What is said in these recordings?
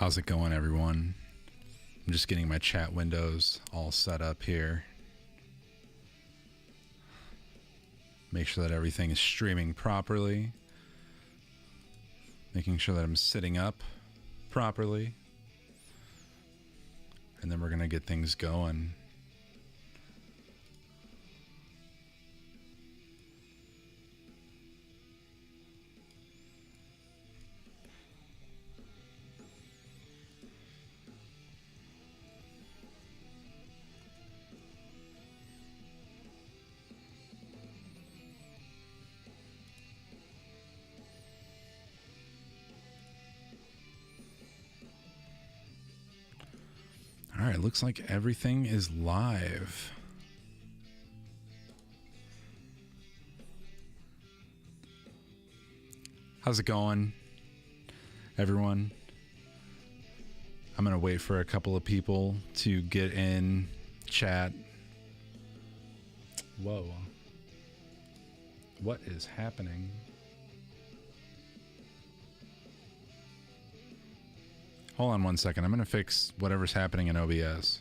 How's it going, everyone? I'm just getting my chat windows all set up here. Make sure that everything is streaming properly. Making sure that I'm sitting up properly. And then we're going to get things going. All right, looks like everything is live. How's it going, everyone? I'm going to wait for a couple of people to get in chat. Whoa. What is happening? Hold on one second. I'm going to fix whatever's happening in OBS.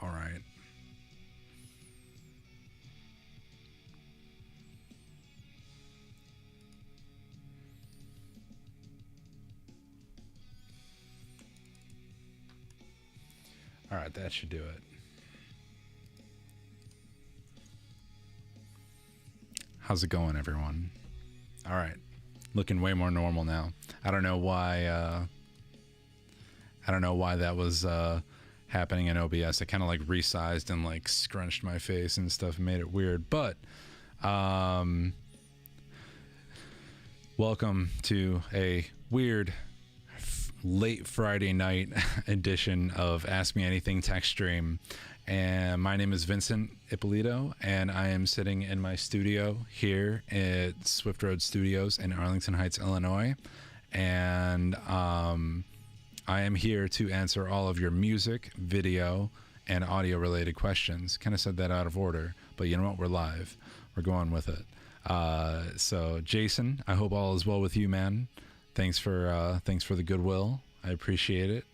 All right. All right, that should do it. How's it going, everyone? All right. Looking way more normal now. I don't know why that was happening in OBS. I kind of like resized and like scrunched my face and stuff and made it weird. But welcome to a weird late Friday night edition of Ask Me Anything text stream. And my name is Vincent Ippolito, and I am sitting in my studio here at Swift Road Studios in Arlington Heights, Illinois. And I am here to answer all of your music, video, and audio related questions. Kind of said that out of order, but you know what? We're live. We're going with it. So Jason, I hope all is well with you, man. Thanks for the goodwill. I appreciate it.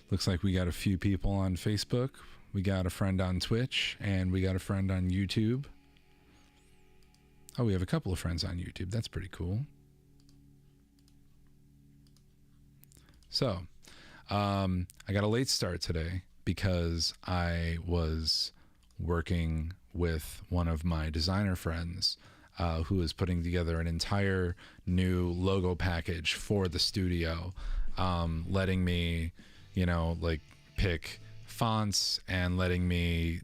Looks like we got a few people on Facebook. We got a friend on Twitch, and we got a friend on YouTube. Oh, we have a couple of friends on YouTube. That's pretty cool. So, I got a late start today because I was working with one of my designer friends who is putting together an entire new logo package for the studio, letting me, like pick fonts and letting me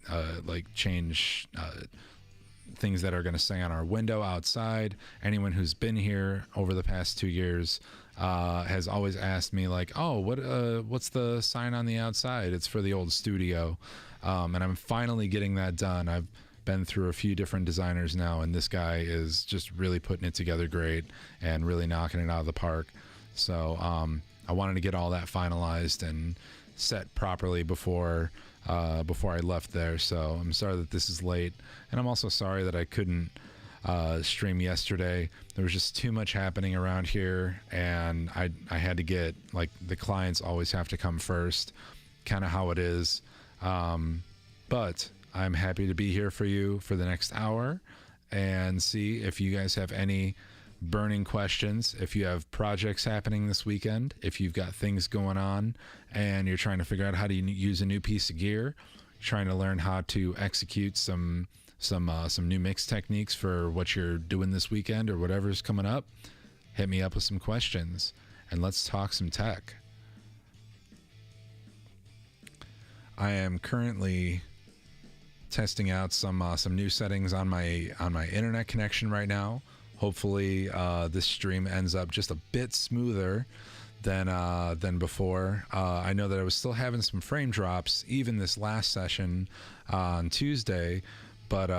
like change things that are going to say on our window outside. Anyone who's been here over the past 2 years has always asked me like, oh, what's the sign on the outside? It's for the old studio. And I'm finally getting that done. I've been through a few different designers now, and this guy is just really putting it together great and really knocking it out of the park. So I wanted to get all that finalized and set properly before I left there. So I'm sorry that this is late, and I'm also sorry that I couldn't stream yesterday. There was just too much happening around here, and I had to get, like, the clients always have to come first, kind of how it is. But I'm happy to be here for you for the next hour and see if you guys have any burning questions. If you have projects happening this weekend, if you've got things going on and you're trying to figure out how to use a new piece of gear, trying to learn how to execute some new mix techniques for what you're doing this weekend or whatever's coming up, hit me up with some questions and let's talk some tech. I am currently testing out some new settings on my internet connection right now. Hopefully this stream ends up just a bit smoother than before. I know that I was still having some frame drops even this last session on Tuesday, but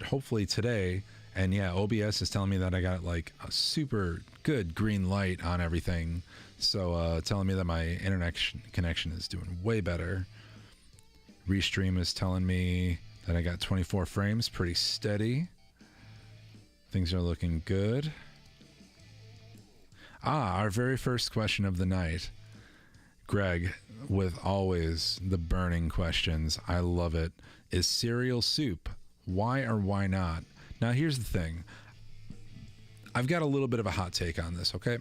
hopefully today. And yeah, OBS is telling me that I got like a super good green light on everything, so telling me that my internet connection is doing way better. Restream is telling me that I got 24 frames, pretty steady. Things are looking good. Our very first question of the night. Greg, with always the burning questions. I love it. Is cereal soup? Why or why not? Now, here's the thing. I've got a little bit of a hot take on this, okay?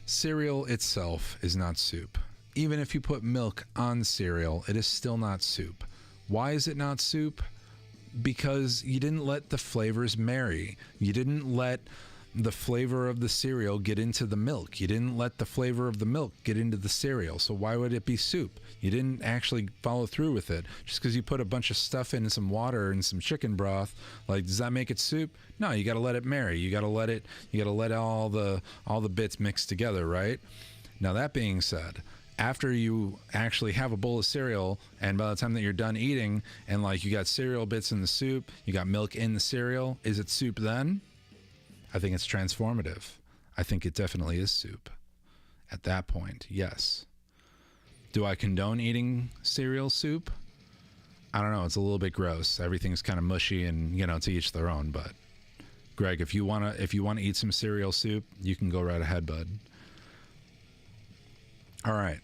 Cereal itself is not soup. Even if you put milk on cereal, it is still not soup. Why is it not soup? Because you didn't let the flavors marry. You didn't let the flavor of the cereal get into the milk. You didn't let the flavor of the milk get into the cereal. So why would it be soup? You didn't actually follow through with it. Just because you put a bunch of stuff in some water and some chicken broth, like, does that make it soup? No, you got to let it marry. You got to let all the bits mix together, right? Now, that being said, after you actually have a bowl of cereal, and by the time that you're done eating, and like you got cereal bits in the soup, you got milk in the cereal, is it soup then? I think it's transformative. I think it definitely is soup. At that point, yes. Do I condone eating cereal soup? I don't know. It's a little bit gross. Everything's kind of mushy, and to each their own. But Greg, if you wanna eat some cereal soup, you can go right ahead, bud. All right.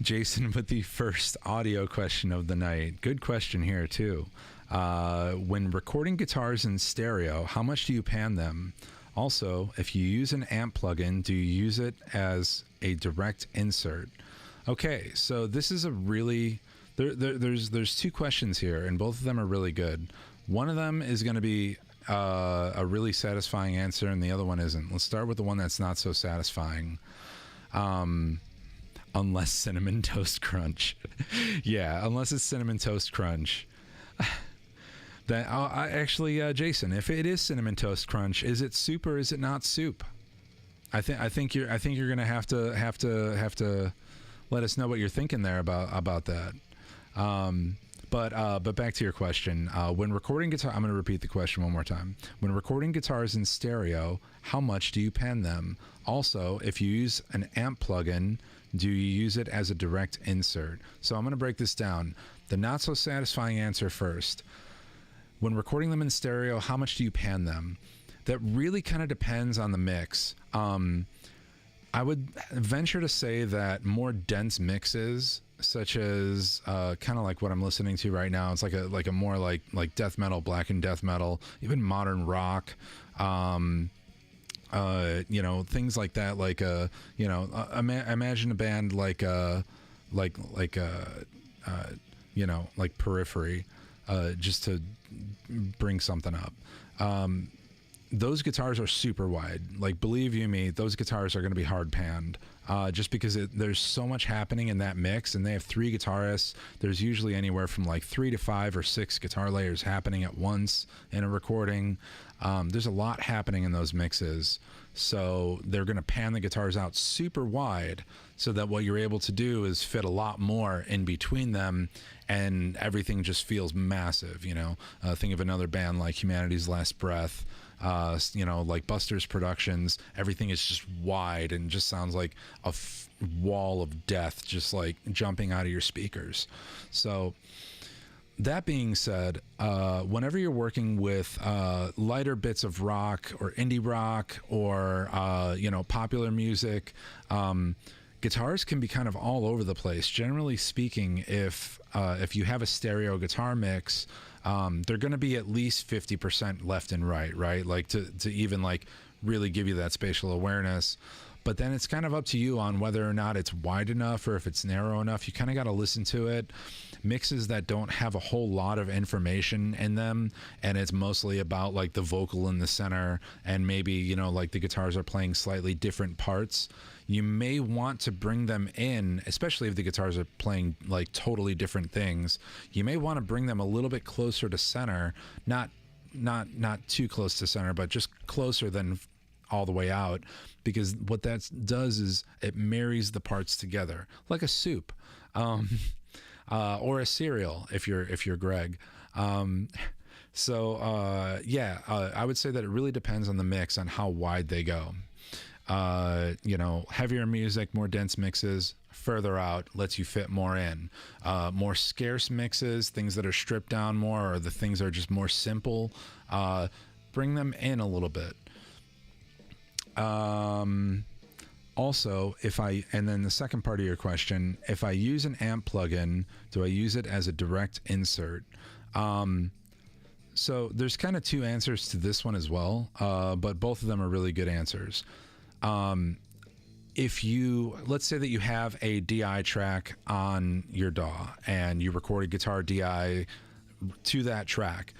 Jason with the first audio question of the night. Good question here, too. When recording guitars in stereo, how much do you pan them? Also, if you use an amp plugin, do you use it as a direct insert? Okay, so this is a really there's two questions here, and both of them are really good. One of them is going to be a really satisfying answer, and the other one isn't. Let's start with the one that's not so satisfying. Unless Cinnamon Toast Crunch. Yeah, unless it's Cinnamon Toast Crunch. That actually, Jason, if it is Cinnamon Toast Crunch, is it soup or is it not soup? I think you're gonna have to let us know what you're thinking there about that. But back to your question. When recording guitar, I'm going to repeat the question one more time. When recording guitars in stereo, how much do you pan them? Also, if you use an amp plugin, do you use it as a direct insert? So I'm going to break this down. The not so satisfying answer first. When recording them in stereo, how much do you pan them? That really kind of depends on the mix. I would venture to say that more dense mixes, such as kind of like what I'm listening to right now, it's like a more like death metal, blackened death metal, even modern rock, things like that. Like imagine a band like Periphery, just to bring something up. Those guitars are super wide. Like, believe you me, those guitars are going to be hard panned, just because there's so much happening in that mix, and they have 3 guitarists. There's usually anywhere from like 3 to 5 or 6 guitar layers happening at once in a recording. There's a lot happening in those mixes, so they're going to pan the guitars out super wide so that what you're able to do is fit a lot more in between them, and everything just feels massive. Think of another band like Humanity's Last Breath. Like Buster's Productions, everything is just wide and just sounds like a wall of death just like jumping out of your speakers. So that being said, whenever you're working with lighter bits of rock or indie rock or popular music, guitars can be kind of all over the place. Generally speaking, if you have a stereo guitar mix, they're going to be at least 50% left and right? Like to even like really give you that spatial awareness. But then it's kind of up to you on whether or not it's wide enough or if it's narrow enough. You kind of got to listen to it. Mixes that don't have a whole lot of information in them, and it's mostly about like the vocal in the center, and maybe, like the guitars are playing slightly different parts. You may want to bring them in, especially if the guitars are playing like totally different things. You may want to bring them a little bit closer to center, not too close to center, but just closer than all the way out, because what that does is it marries the parts together like a soup, or a cereal if you're Greg. I would say that it really depends on the mix, on how wide they go. Heavier music, more dense mixes, further out lets you fit more in. More scarce mixes, things that are stripped down more, or the things that are just more simple, bring them in a little bit. Also, and then the second part of your question, if I use an amp plugin, do I use it as a direct insert? So there's kind of 2 answers to this one as well, but both of them are really good answers. Let's say that you have a DI track on your DAW and you record a guitar DI to that track.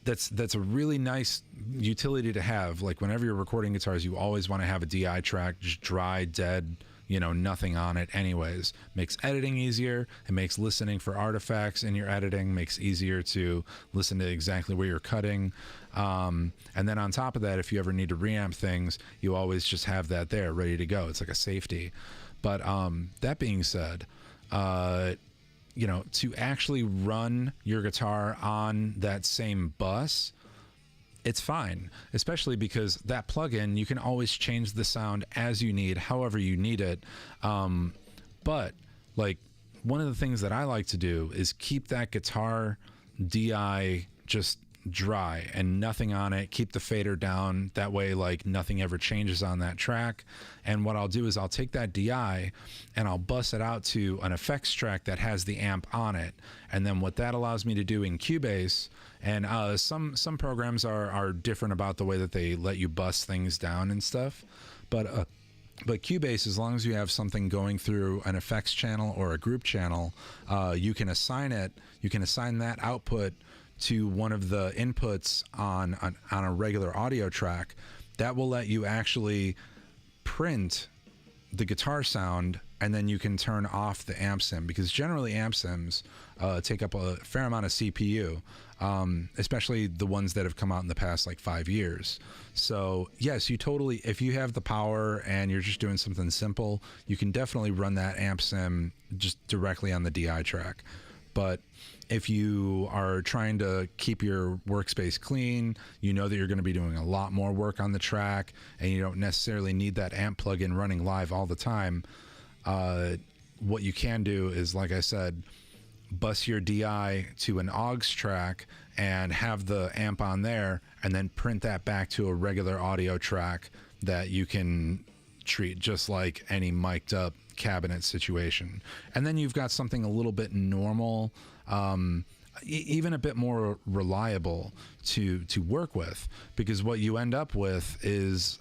That's a really nice utility to have. Like, whenever you're recording guitars, you always want to have a DI track, just dry, dead, nothing on it anyways. Makes editing easier. It makes listening for artifacts in your editing, makes easier to listen to exactly where you're cutting. And then on top of that, if you ever need to reamp things, you always just have that there ready to go. It's like a safety. But that being said, to actually run your guitar on that same bus, it's fine, especially because that plugin, you can always change the sound as you need, however you need it. But like, one of the things that I like to do is keep that guitar DI just dry and nothing on it, keep the fader down, that way like nothing ever changes on that track. And what I'll do is I'll take that DI and I'll bust it out to an effects track that has the amp on it. And then what that allows me to do in Cubase, and some programs are different about the way that they let you bust things down and stuff, but But Cubase, as long as you have something going through an effects channel or a group channel, you can assign it. You can assign that output to one of the inputs on a regular audio track. That will let you actually print the guitar sound, and then you can turn off the amp sim, because generally amp sims take up a fair amount of CPU, especially the ones that have come out in the past like 5 years. So yes, you totally, if you have the power and you're just doing something simple, you can definitely run that amp sim just directly on the DI track. But if you are trying to keep your workspace clean, you know that you're going to be doing a lot more work on the track, and you don't necessarily need that amp plugin running live all the time. What you can do is, like I said, bus your DI to an AUX track and have the amp on there, and then print that back to a regular audio track that you can treat just like any mic'd up cabinet situation. And then you've got something a little bit normal, even a bit more reliable to work with, because what you end up with is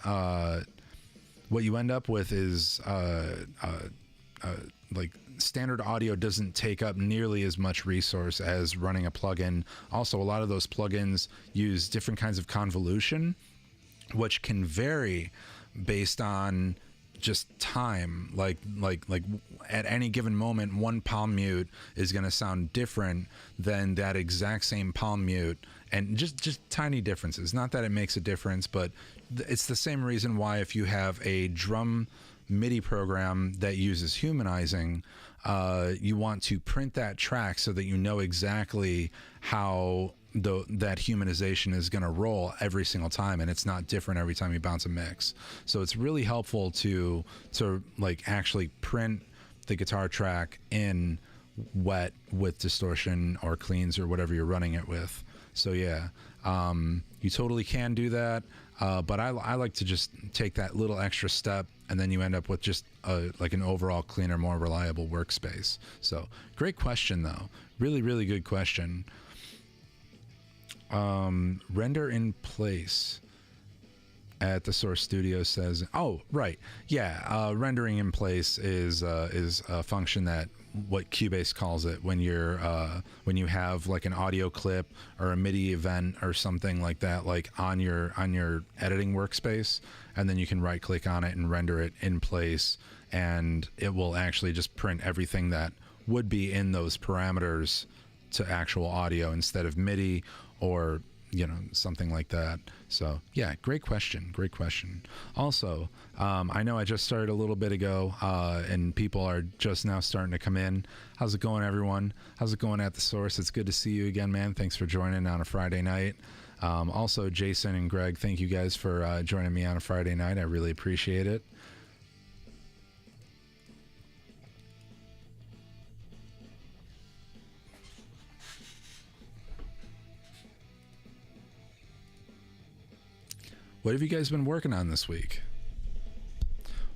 like standard audio doesn't take up nearly as much resource as running a plugin. Also, a lot of those plugins use different kinds of convolution, which can vary based on just time. Like at any given moment, one palm mute is going to sound different than that exact same palm mute, and just tiny differences. Not that it makes a difference, but it's the same reason why if you have a drum MIDI program that uses humanizing, you want to print that track so that you know exactly how that humanization is going to roll every single time, and it's not different every time you bounce a mix. So it's really helpful to like actually print the guitar track in wet with distortion or cleans or whatever you're running it with. So yeah, you totally can do that. But I like to just take that little extra step, and then you end up with just like an overall cleaner, more reliable workspace. So great question though. Really, really good question. Render in place at the Source Studio says, oh, right. Yeah. Rendering in place is a function that what Cubase calls it when you're when you have like an audio clip or a MIDI event or something like that, like on your editing workspace, and then you can right click on it and render it in place, and it will actually just print everything that would be in those parameters to actual audio instead of MIDI or something like that. So yeah, great question. Also, I know I just started a little bit ago, and people are just now starting to come in. How's it going, everyone? How's it going at the Source? It's good to see you again, man. Thanks for joining on a Friday night. Also, Jason and Greg, thank you guys for joining me on a Friday night. I really appreciate it. What have you guys been working on this week?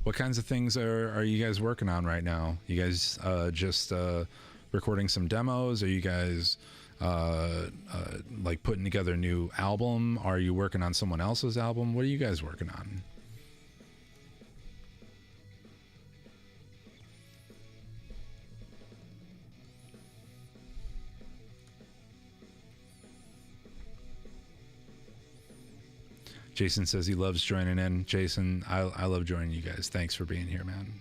What kinds of things are you guys working on right now? You guys just recording some demos? Are you guys like putting together a new album? Are you working on someone else's album? What are you guys working on? Jason says he loves joining in. Jason, I love joining you guys. Thanks for being here, man.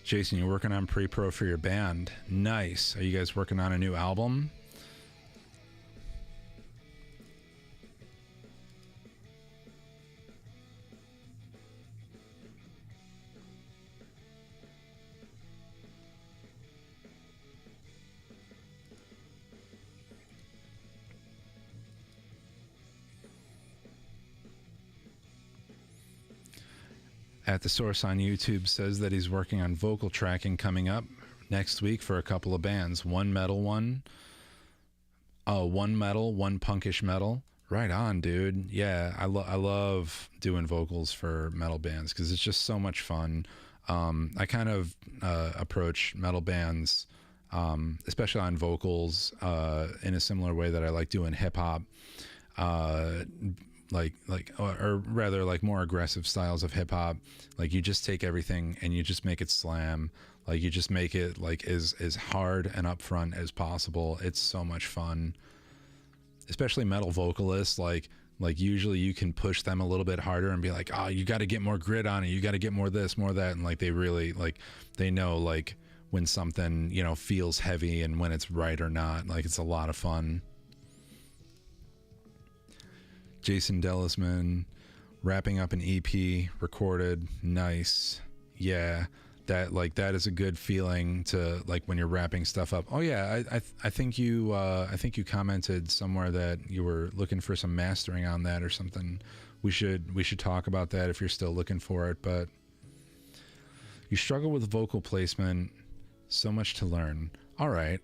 Jason, you're working on pre-pro for your band. Nice. Are you guys working on a new album? At the Source on YouTube says that he's working on vocal tracking coming up next week for a couple of bands. One metal, one punkish metal. Right on, dude. Yeah, I love doing vocals for metal bands because it's just so much fun. I kind of approach metal bands, especially on vocals, in a similar way that I like doing hip hop, or rather like more aggressive styles of hip hop. Like you just take everything and you just make it slam. Like you just make it like as hard and upfront as possible. It's so much fun, especially metal vocalists. Like usually you can push them a little bit harder and be like, oh, you got to get more grit on it. You got to get more this, more that. And like, they really like, they know like when something, you know, feels heavy and when it's right or not. Like it's a lot of fun. Jason Dellisman wrapping up an EP recorded. Nice. Yeah. That is a good feeling to like when you're wrapping stuff up. Oh yeah, I think you commented somewhere that you were looking for some mastering on that or something. We should talk about that if you're still looking for it. But you struggle with vocal placement, so much to learn. All right,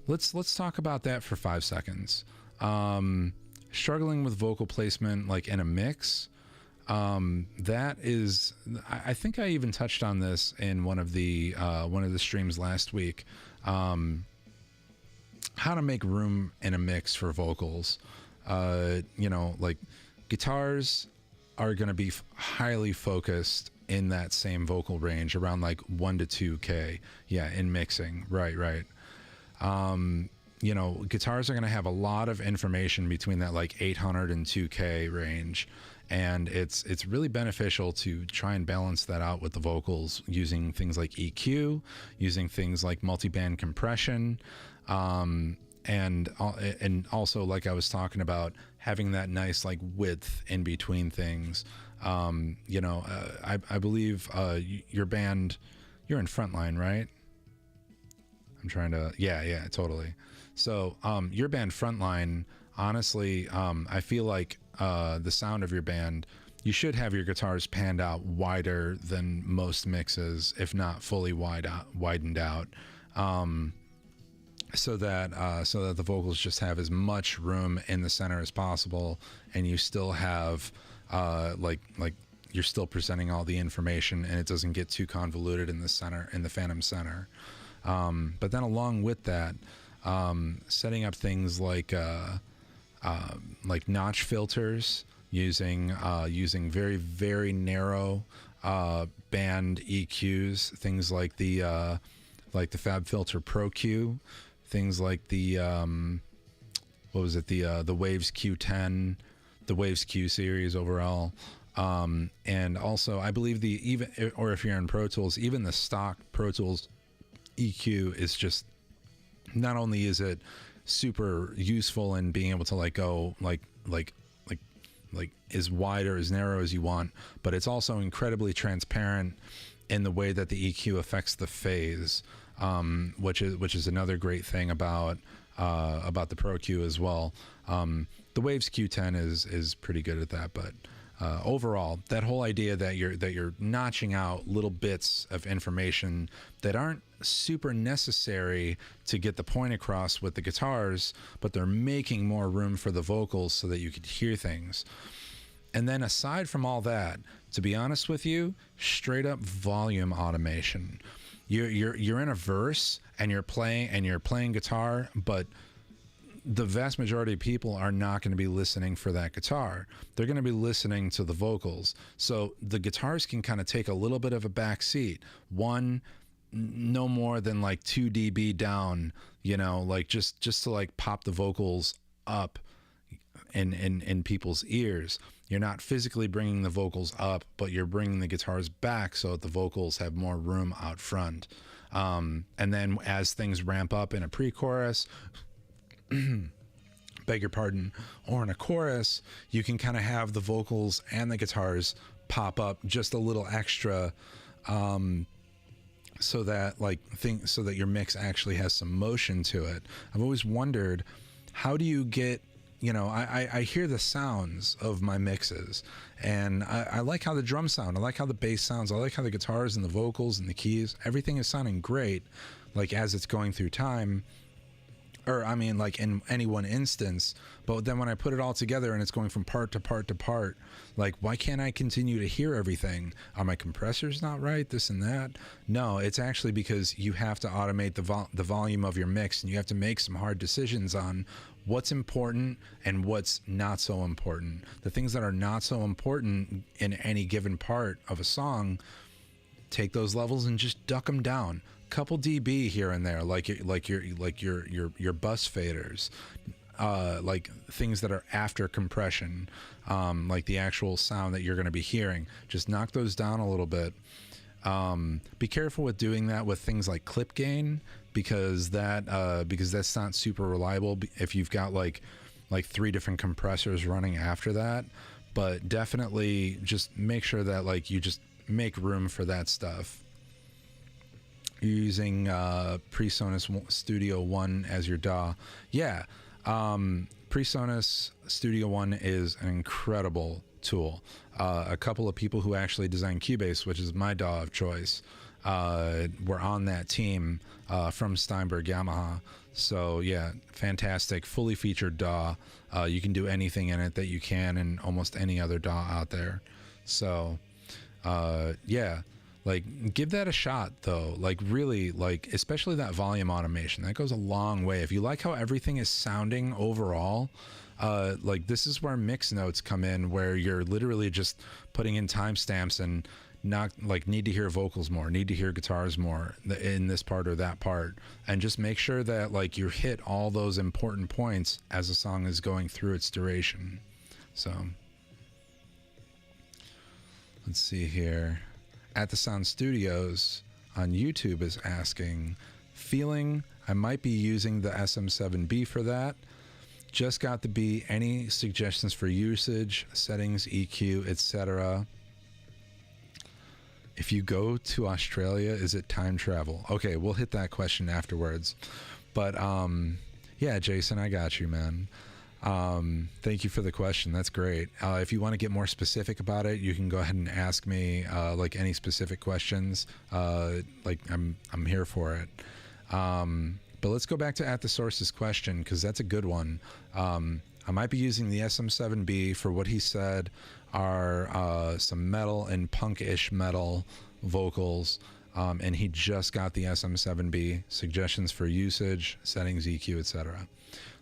let's talk about that for 5 seconds. Struggling with vocal placement like in a mix. That is, I think I even touched on this in one of the streams last week. How to make room in a mix for vocals. You know, like guitars are going to be highly focused in that same vocal range around like 1 to 2K. Yeah. In mixing. Right. You know, guitars are going to have a lot of information between that like 800 and 2K range. And it's really beneficial to try and balance that out with the vocals using things like EQ, using things like multiband compression, and also, like I was talking about, having that nice like width in between things. You know, I believe your band, you're in Frontline, right? I'm trying to, yeah, totally. So your band Frontline, honestly, I feel like the sound of your band, you should have your guitars panned out wider than most mixes, if not fully widened out, so that the vocals just have as much room in the center as possible, and you still have like you're still presenting all the information, and it doesn't get too convoluted in the center, in the phantom center. But then along with that, setting up things like notch filters, using very, very narrow band EQs, things like the FabFilter Pro Q, things like the the Waves Q10, the Waves Q series overall, and also I believe if you're in Pro Tools, even the stock Pro Tools EQ is just, not only is it super useful in being able to like go like as wide or as narrow as you want, but it's also incredibly transparent in the way that the EQ affects the phase, which is another great thing about the Pro Q as well. The Waves Q10 is pretty good at that, but overall, that whole idea that you're notching out little bits of information that aren't super necessary to get the point across with the guitars, but they're making more room for the vocals so that you could hear things. And then aside from all that, to be honest with you, straight up volume automation. You're in a verse and you're playing guitar, but the vast majority of people are not going to be listening for that guitar. They're going to be listening to the vocals. So the guitars can kind of take a little bit of a back seat. No more than like 2 dB down, you know, like just to like pop the vocals up in people's ears. You're not physically bringing the vocals up, but you're bringing the guitars back so that the vocals have more room out front. And then as things ramp up in a pre-chorus, beg your pardon, or in a chorus, you can kind of have the vocals and the guitars pop up just a little extra, so that your mix actually has some motion to it. I've always wondered, how do you get, you know, I hear the sounds of my mixes, and I like how the drums sound, I like how the bass sounds, I like how the guitars and the vocals and the keys, everything is sounding great, like as it's going through time. or I mean, like in any one instance. But then when I put it all together and it's going from part to part to part, like, why can't I continue to hear everything? Are my compressors not right? This and that? No, it's actually because you have to automate the volume of your mix, and you have to make some hard decisions on what's important and what's not so important. The things that are not so important in any given part of a song, take those levels and just duck them down. Couple dB here and there, like your bus faders, like things that are after compression, like the actual sound that you're going to be hearing. Just knock those down a little bit. Be careful with doing that with things like clip gain, because that's not super reliable if you've got like 3 different compressors running after that. But definitely just make sure that like you just make room for that stuff. You're using PreSonus Studio One as your DAW. Yeah, PreSonus Studio One is an incredible tool. A couple of people who actually designed Cubase, which is my DAW of choice, were on that team from Steinberg Yamaha. So yeah, fantastic, fully featured DAW. You can do anything in it that you can in almost any other DAW out there. So yeah, like, give that a shot though. Like, really, like, especially that volume automation, that goes a long way. If you like how everything is sounding overall, like, this is where mix notes come in, where you're literally just putting in timestamps and not like, need to hear vocals more, need to hear guitars more in this part or that part, and just make sure that like you hit all those important points as a song is going through its duration. So let's see here. At the Sound Studios on YouTube is asking, feeling I might be using the SM7B for that. Just got the B. Any suggestions for usage, settings, EQ, etc.? If you go to Australia, is it time travel? Okay, we'll hit that question afterwards. But yeah, Jason, I got you, man. Thank you for the question. That's great. If you want to get more specific about it, you can go ahead and ask me like any specific questions. Like I'm here for it. But let's go back to At the Source's question, because that's a good one. I might be using the SM7B for what he said are some metal and punk-ish metal vocals. And he just got the SM7B. Suggestions for usage, settings, EQ, etc.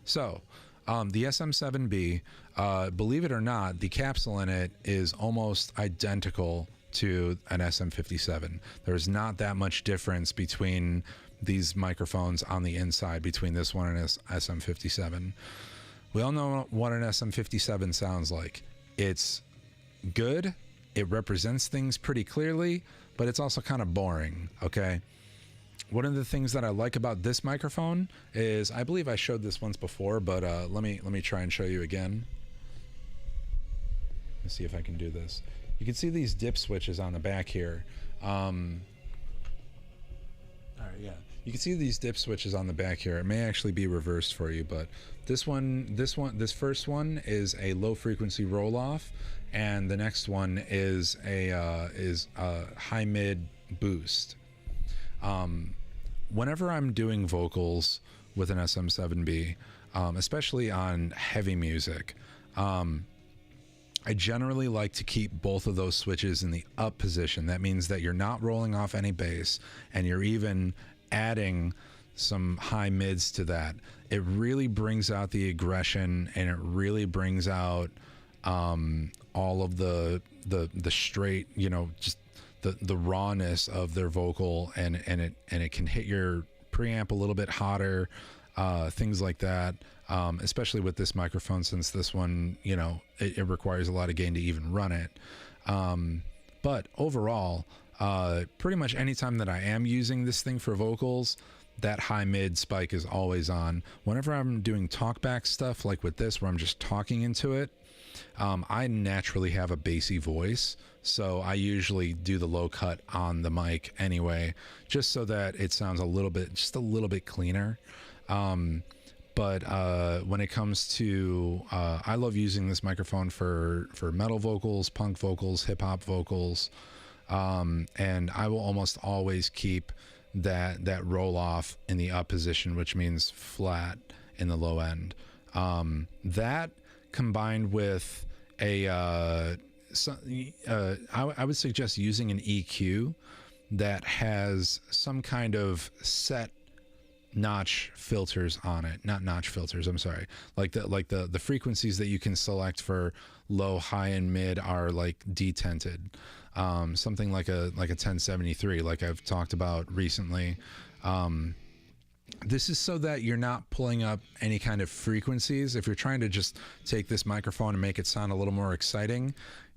So the SM7B, believe it or not, the capsule in it is almost identical to an SM57. There's not that much difference between these microphones on the inside, between this one and this SM57. We all know what an SM57 sounds like. It's good, it represents things pretty clearly, but it's also kind of boring, okay? One of the things that I like about this microphone is, I believe I showed this once before, but let me try and show you again. Let's see if I can do this. You can see these dip switches on the back here. All right, yeah. You can see these dip switches on the back here. It may actually be reversed for you, but this first one is a low frequency roll off, and the next one is a high mid boost. Whenever I'm doing vocals with an SM7B, especially on heavy music, I generally like to keep both of those switches in the up position. That means that you're not rolling off any bass, and you're even adding some high mids to that. It really brings out the aggression, and it really brings out all of the straight, you know, just the rawness of their vocal, and it can hit your preamp a little bit hotter, things like that. Especially with this microphone, since this one, you know, it requires a lot of gain to even run it. But overall, pretty much anytime that I am using this thing for vocals, that high mid spike is always on. Whenever I'm doing talkback stuff like with this, where I'm just talking into it, I naturally have a bassy voice, so I usually do the low cut on the mic anyway, just so that it sounds just a little bit cleaner. But when it comes to, I love using this microphone for metal vocals, punk vocals, hip hop vocals, and I will almost always keep that roll off in the up position, which means flat in the low end. That combined with I would suggest using an EQ that has some kind of set notch filters on it. Not notch filters, I'm sorry. Like the frequencies that you can select for low, high, and mid are like detented. Something like a 1073, like I've talked about recently. This is so that you're not pulling up any kind of frequencies. If you're trying to just take this microphone and make it sound a little more exciting,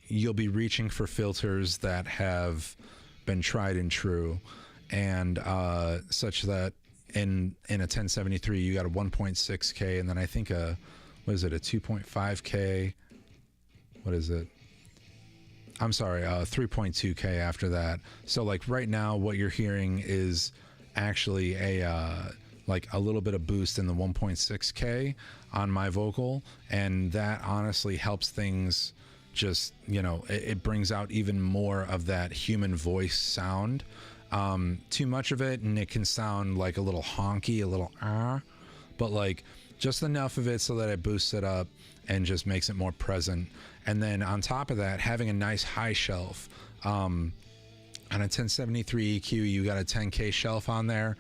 you'll be reaching for filters that have been tried and true, and such that in a 1073 you got a 1.6K, and then I think a 2.5K, what is it? I'm sorry, 3.2K after that. So like right now what you're hearing is actually like a little bit of boost in the 1.6K on my vocal, and that honestly helps things. Just, you know, it brings out even more of that human voice sound. Too much of it and it can sound like a little honky, a little but like just enough of it so that it boosts it up and just makes it more present. And then on top of that, having a nice high shelf. On a 1073 EQ, you got a 10K shelf on there.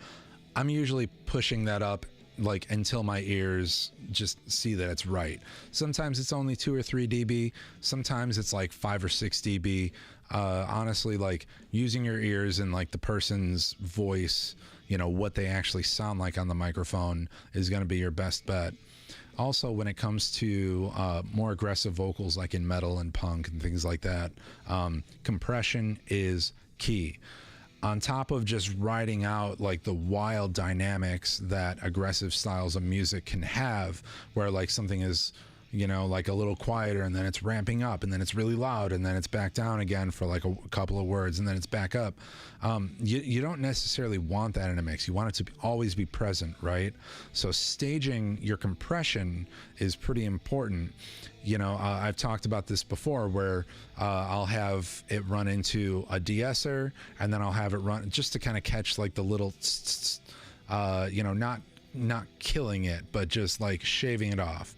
I'm usually pushing that up like until my ears just see that it's right. Sometimes it's only 2 or 3 dB. Sometimes it's like 5 or 6 dB. Honestly, like using your ears and like the person's voice, you know, what they actually sound like on the microphone is going to be your best bet. Also, when it comes to more aggressive vocals like in metal and punk and things like that, compression is key. On top of just riding out like the wild dynamics that aggressive styles of music can have, where like something is, you know, like a little quieter and then it's ramping up and then it's really loud and then it's back down again for like a couple of words and then it's back up. You don't necessarily want that in a mix. You want it to always be present, right? So staging your compression is pretty important. You know, I've talked about this before where I'll have it run into a de-esser and then I'll have it run just to kind of catch like the little you know, not killing it, but just like shaving it off.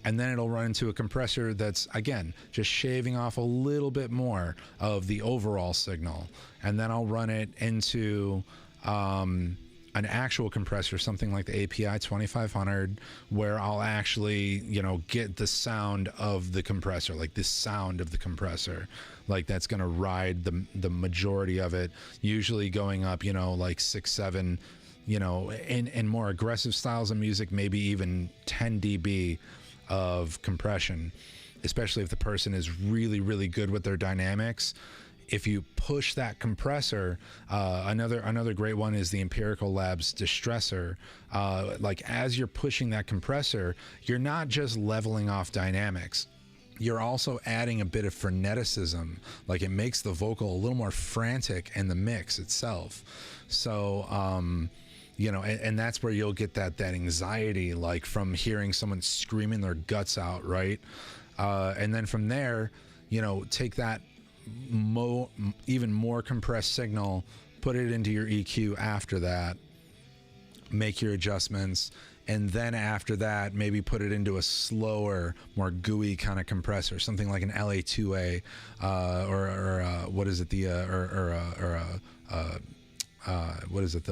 And then it'll run into a compressor that's, again, just shaving off a little bit more of the overall signal. And then I'll run it into an actual compressor, something like the API 2500, where I'll actually, you know, get the sound of the compressor, like the sound of the compressor. Like that's going to ride the majority of it, usually going up, you know, like 6, 7, you know, in more aggressive styles of music, maybe even 10 dB of compression, especially if the person is really, really good with their dynamics. If you push that compressor, another great one is the Empirical Labs Distressor. Like as you're pushing that compressor, you're not just leveling off dynamics. You're also adding a bit of freneticism. Like it makes the vocal a little more frantic in the mix itself. So, you know, and that's where you'll get that anxiety, like from hearing someone screaming their guts out, right? And then from there, you know, take that even more compressed signal, put it into your EQ after that, make your adjustments, and then after that, maybe put it into a slower, more gooey kind of compressor, something like an LA2A, or what is it? What is it?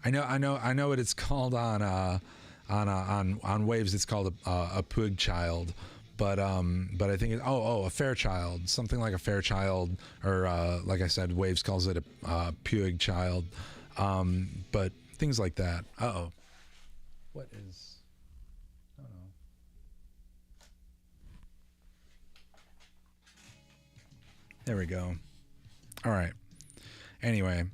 I know what it's called on Waves. It's called a Puig Child, but I think a Fairchild, something like a Fairchild, or like I said, Waves calls it a Puig Child, but things like that. What is? I don't know. There we go. All right. Anyway.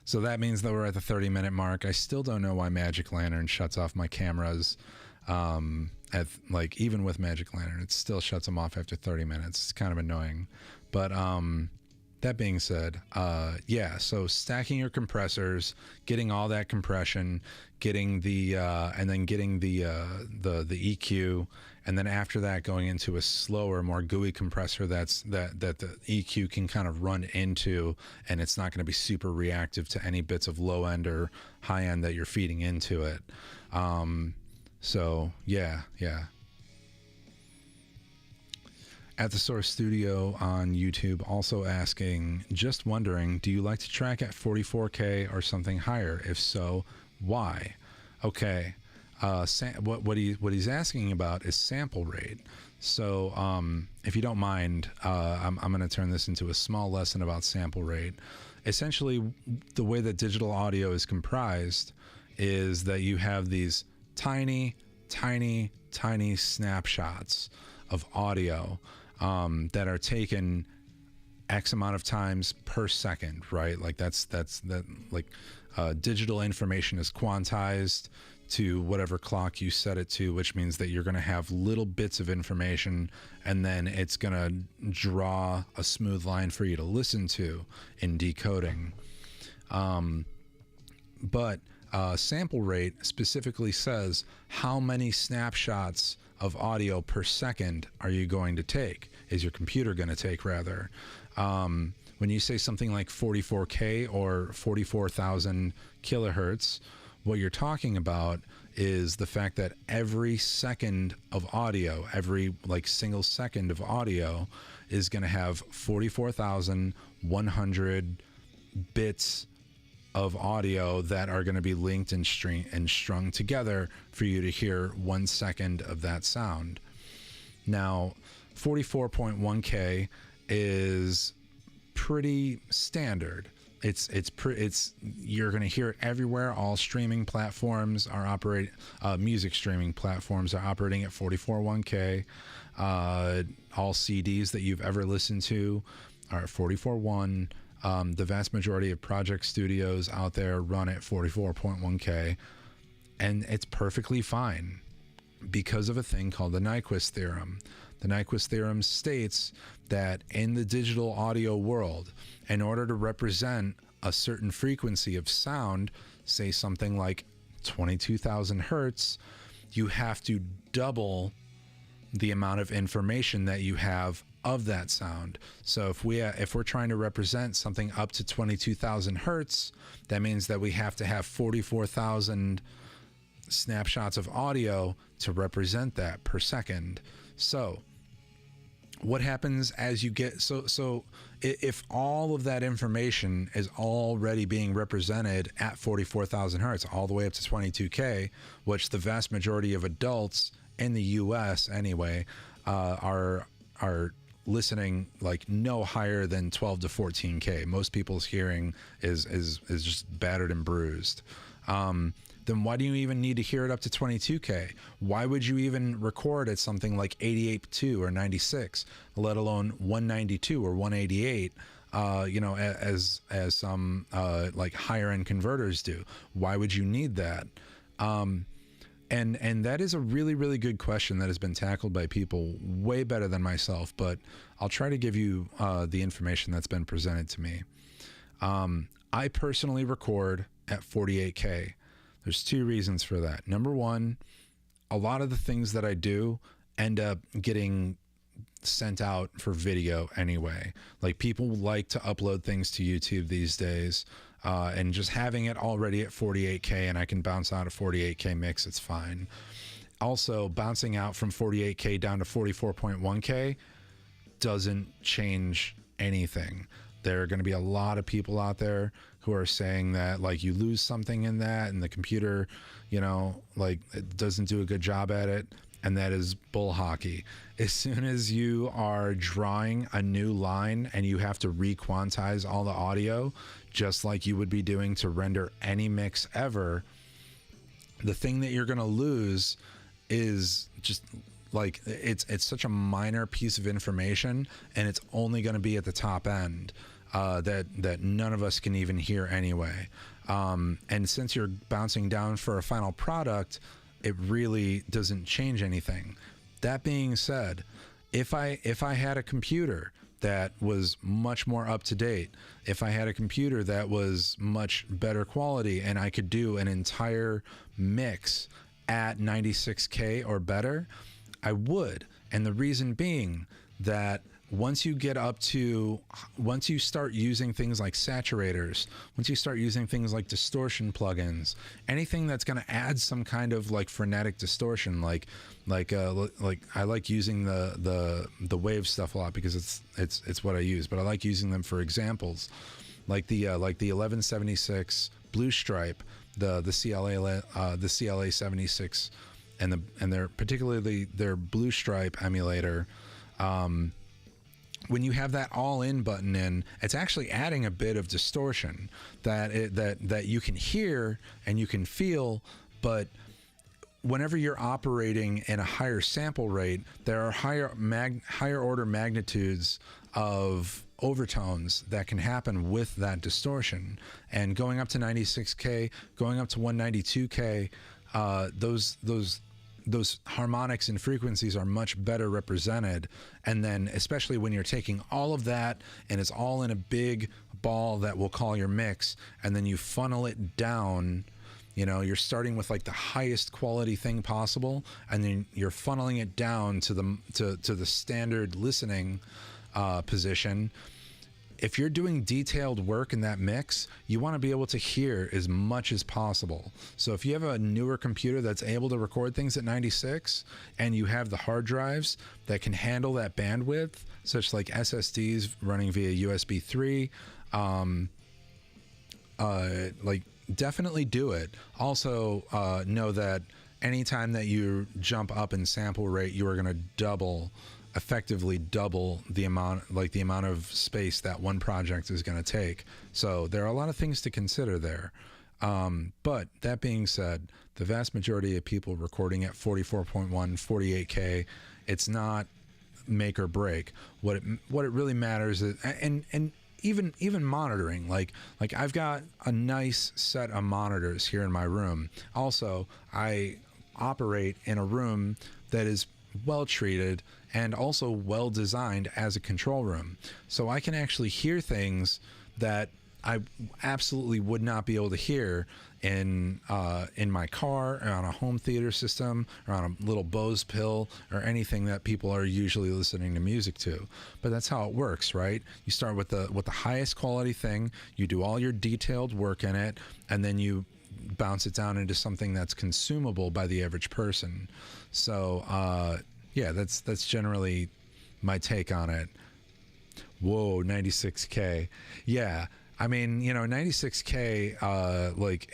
So that means that we're at the 30-minute mark. I still don't know why Magic Lantern shuts off my cameras. Even with Magic Lantern, it still shuts them off after 30 minutes. It's kind of annoying. But that being said, yeah, so stacking your compressors, getting all that compression, getting the and then getting the EQ, and then after that going into a slower, more gooey compressor that the EQ can kind of run into, and it's not going to be super reactive to any bits of low end or high end that you're feeding into it. So yeah. At the Source Studio on YouTube also asking, just wondering, do you like to track at 44K or something higher? If so, why? Okay, what he's asking about is sample rate. So if you don't mind, I'm going to turn this into a small lesson about sample rate. Essentially, the way that digital audio is comprised is that you have these tiny snapshots of audio that are taken X amount of times per second, right? Like that's like digital information is quantized to whatever clock you set it to, which means that you're going to have little bits of information, and then it's going to draw a smooth line for you to listen to in decoding. But sample rate specifically says how many snapshots of audio per second are you going to take, is your computer going to take rather. When you say something like 44K or 44,000 kilohertz, what you're talking about is the fact that every second of audio, every like single second of audio is going to have 44,100 bits of audio that are going to be linked and strung together for you to hear 1 second of that sound. Now, 44.1K is pretty standard. It's you're going to hear it everywhere. All streaming platforms are music streaming platforms are operating at 44.1K. All CDs that you've ever listened to are at 44.1. The vast majority of project studios out there run at 44.1K, and it's perfectly fine because of a thing called the Nyquist theorem. The Nyquist theorem states that in the digital audio world, in order to represent a certain frequency of sound, say something like 22,000 hertz, you have to double the amount of information that you have of that sound. So if we're trying to represent something up to 22,000 hertz, that means that we have to have 44,000 snapshots of audio to represent that per second. So what happens as you get if all of that information is already being represented at 44,000 hertz all the way up to 22K, which the vast majority of adults in the US anyway are listening like no higher than 12 to 14K. Most people's hearing is just battered and bruised. Then why do you even need to hear it up to 22K? Why would you even record at something like 88.2 or 96, let alone 192 or 188? As some like higher end converters do. Why would you need that? And that is a really, really good question that has been tackled by people way better than myself, but I'll try to give you the information that's been presented to me. I personally record at 48K. There's two reasons for that. Number one, a lot of the things that I do end up getting sent out for video anyway. Like people like to upload things to YouTube these days, and just having it already at 48K and I can bounce out a 48K mix, it's fine. Also, bouncing out from 48K down to 44.1K doesn't change anything. There are going to be a lot of people out there who are saying that like you lose something in that and the computer, like it doesn't do a good job at it. And that is bull hockey. As soon as you are drawing a new line and you have to re-quantize all the audio, just like you would be doing to render any mix ever, the thing that you're going to lose is just like it's such a minor piece of information, and it's only going to be at the top end that none of us can even hear anyway. And since you're bouncing down for a final product, it really doesn't change anything. That being said, if I had a computer that was much more up to date, if I had a computer that was much better quality and I could do an entire mix at 96K or better, I would. And the reason being that once you start using things like saturators, once you start using things like distortion plugins, anything that's going to add some kind of like frenetic distortion, like I like using the wave stuff a lot because it's what I use, but I like using them for examples, like the 1176 Blue Stripe, the CLA 76, and their particularly their Blue Stripe emulator. When you have that all-in button in, it's actually adding a bit of distortion that you can hear and you can feel, but whenever you're operating in a higher sample rate, there are higher order magnitudes of overtones that can happen with that distortion. And going up to 96K, going up to 192K, those harmonics and frequencies are much better represented. And then especially when you're taking all of that and it's all in a big ball that we'll call your mix, and then you funnel it down, you know, you're starting with like the highest quality thing possible, and then you're funneling it down to the standard listening position. If you're doing detailed work in that mix, you want to be able to hear as much as possible. So if you have a newer computer that's able to record things at 96, and you have the hard drives that can handle that bandwidth, such like SSDs running via USB 3, like definitely do it. Also, know that anytime that you jump up in sample rate, you are going to effectively double the amount of space that one project is going to take. So there are a lot of things to consider there. But that being said, the vast majority of people recording at 44.1, 48K, it's not make or break. What it really matters is, and even monitoring, like I've got a nice set of monitors here in my room. Also, I operate in a room that is well treated and also well designed as a control room, so I can actually hear things that I absolutely would not be able to hear in my car, or on a home theater system, or on a little Bose pill, or anything that people are usually listening to music to. But that's how it works, right? You start with the highest quality thing, you do all your detailed work in it, and then you bounce it down into something that's consumable by the average person. So yeah, that's generally my take on it. Whoa, 96K. Yeah, I mean, you know, 96K, like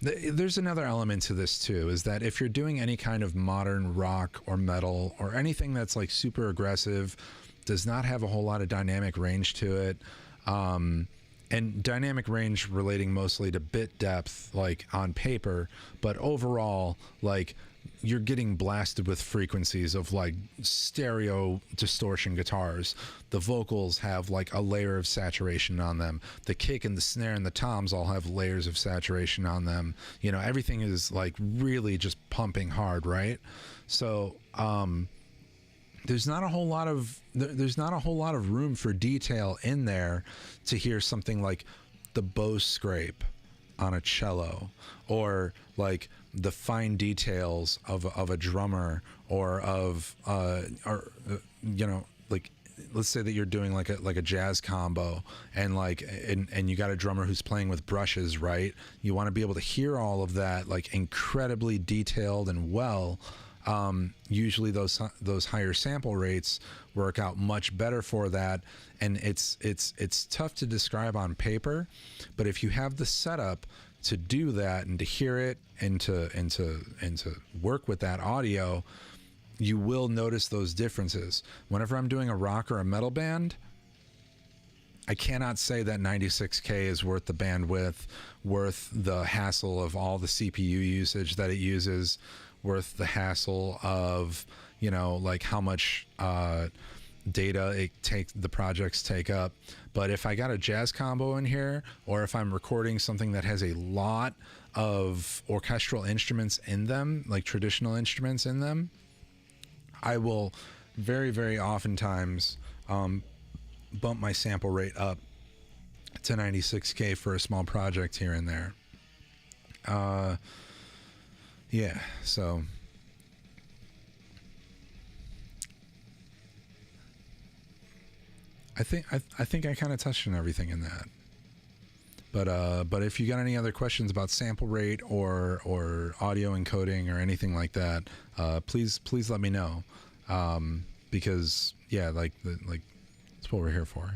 there's another element to this too, is that if you're doing any kind of modern rock or metal or anything that's like super aggressive, does not have a whole lot of dynamic range to it, and dynamic range relating mostly to bit depth, like on paper, but overall, like you're getting blasted with frequencies of like stereo distortion guitars. The vocals have like a layer of saturation on them. The kick and the snare and the toms all have layers of saturation on them. You know, everything is like really just pumping hard, right? So there's not a whole lot of room for detail in there to hear something like the Bose scrape on a cello, or like the fine details of a drummer, or you know, like let's say that you're doing like a jazz combo, and you got a drummer who's playing with brushes, right? You want to be able to hear all of that like incredibly detailed and well. Usually those higher sample rates work out much better for that, and it's tough to describe on paper, but if you have the setup to do that and to hear it and to work with that audio, you will notice those differences. Whenever I'm doing a rock or a metal band, I cannot say that 96K is worth the bandwidth, worth the hassle of all the CPU usage that it uses, worth the hassle of, you know, like how much data the projects take up. But if I got a jazz combo in here, or if I'm recording something that has a lot of orchestral instruments in them, like traditional instruments in them, I will very, very oftentimes bump my sample rate up to 96K for a small project here and there. Yeah, so I think I kind of touched on everything in that. But if you got any other questions about sample rate or audio encoding or anything like that, please let me know, because yeah, like that's what we're here for.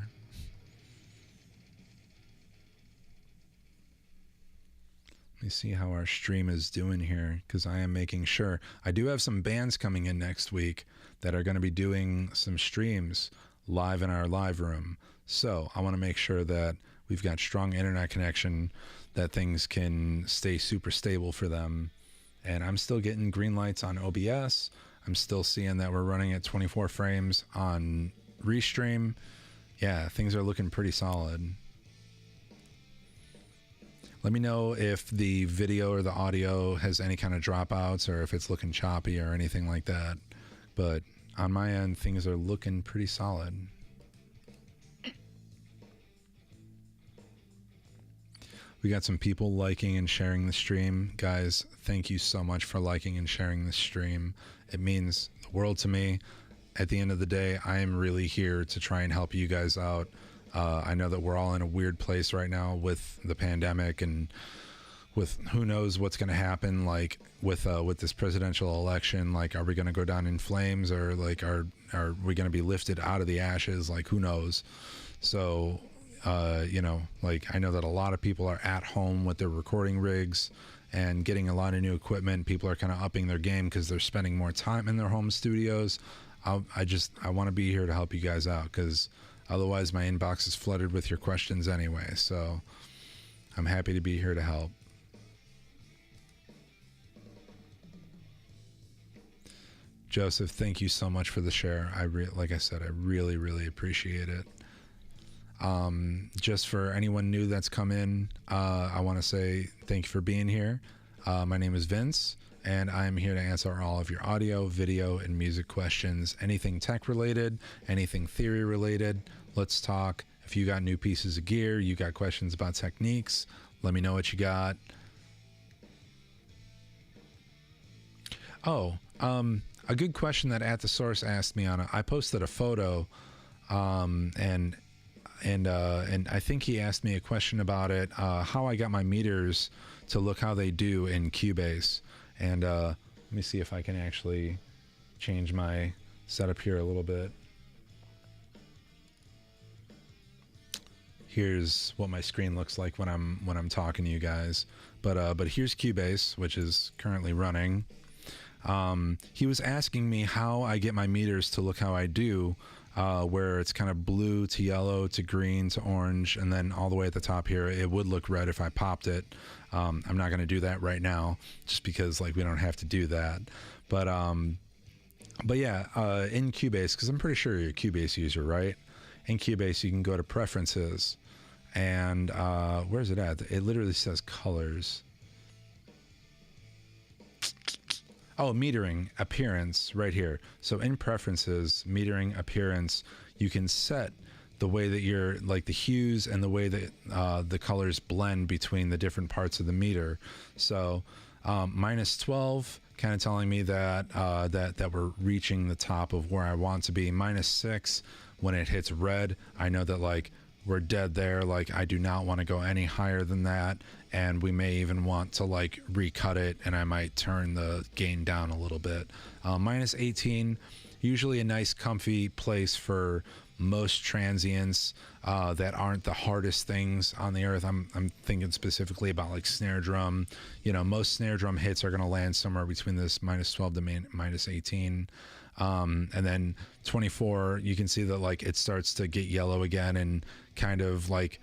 Let me see how our stream is doing here, because I am making sure. I do have some bands coming in next week that are going to be doing some streams live in our live room. So I want to make sure that we've got strong internet connection, that things can stay super stable for them. And I'm still getting green lights on OBS. I'm still seeing that we're running at 24 frames on Restream. Yeah, things are looking pretty solid. Let me know if the video or the audio has any kind of dropouts, or if it's looking choppy or anything like that. But on my end, things are looking pretty solid. We got some people liking and sharing the stream. Guys, thank you so much for liking and sharing the stream. It means the world to me. At the end of the day, I am really here to try and help you guys out. I know that we're all in a weird place right now with the pandemic, and with who knows what's going to happen, like with this presidential election. Like, are we going to go down in flames, or like are we going to be lifted out of the ashes? Like, who knows? So you know, like, I know that a lot of people are at home with their recording rigs and getting a lot of new equipment. People are kind of upping their game because they're spending more time in their home studios. I want to be here to help you guys out, because otherwise my inbox is flooded with your questions anyway. So I'm happy to be here to help. Joseph, thank you so much for the share. Like I said, I really appreciate it. Just for anyone new that's come in, I want to say thank you for being here. My name is Vince, and I'm here to answer all of your audio, video, and music questions. Anything tech related, anything theory related, let's talk. If you got new pieces of gear, you got questions about techniques, let me know what you got. Oh, a good question that At The Source asked me on it. I posted a photo, and I think he asked me a question about it, how I got my meters to look how they do in Cubase. And let me see if I can actually change my setup here a little bit. Here's what my screen looks like when I'm talking to you guys. But here's Cubase, which is currently running. He was asking me how I get my meters to look how I do, where it's kind of blue to yellow to green to orange, and then all the way at the top here, it would look red if I popped it. I'm not going to do that right now, just because like we don't have to do that. But yeah, in Cubase, because I'm pretty sure you're a Cubase user, right? In Cubase, you can go to Preferences, and where's it at? It literally says Colors. Oh, metering, appearance, right here. So in Preferences, metering, appearance, you can set the way that you're, like the hues and the way that the colors blend between the different parts of the meter. So -12, kind of telling me that that we're reaching the top of where I want to be. -6, when it hits red, I know that like we're dead there. Like I do not want to go any higher than that, and we may even want to like recut it, and I might turn the gain down a little bit. -18, usually a nice comfy place for most transients that aren't the hardest things on the earth. I'm thinking specifically about like snare drum. You know, most snare drum hits are going to land somewhere between this -12 to -18. And then 24, you can see that like it starts to get yellow again, and kind of like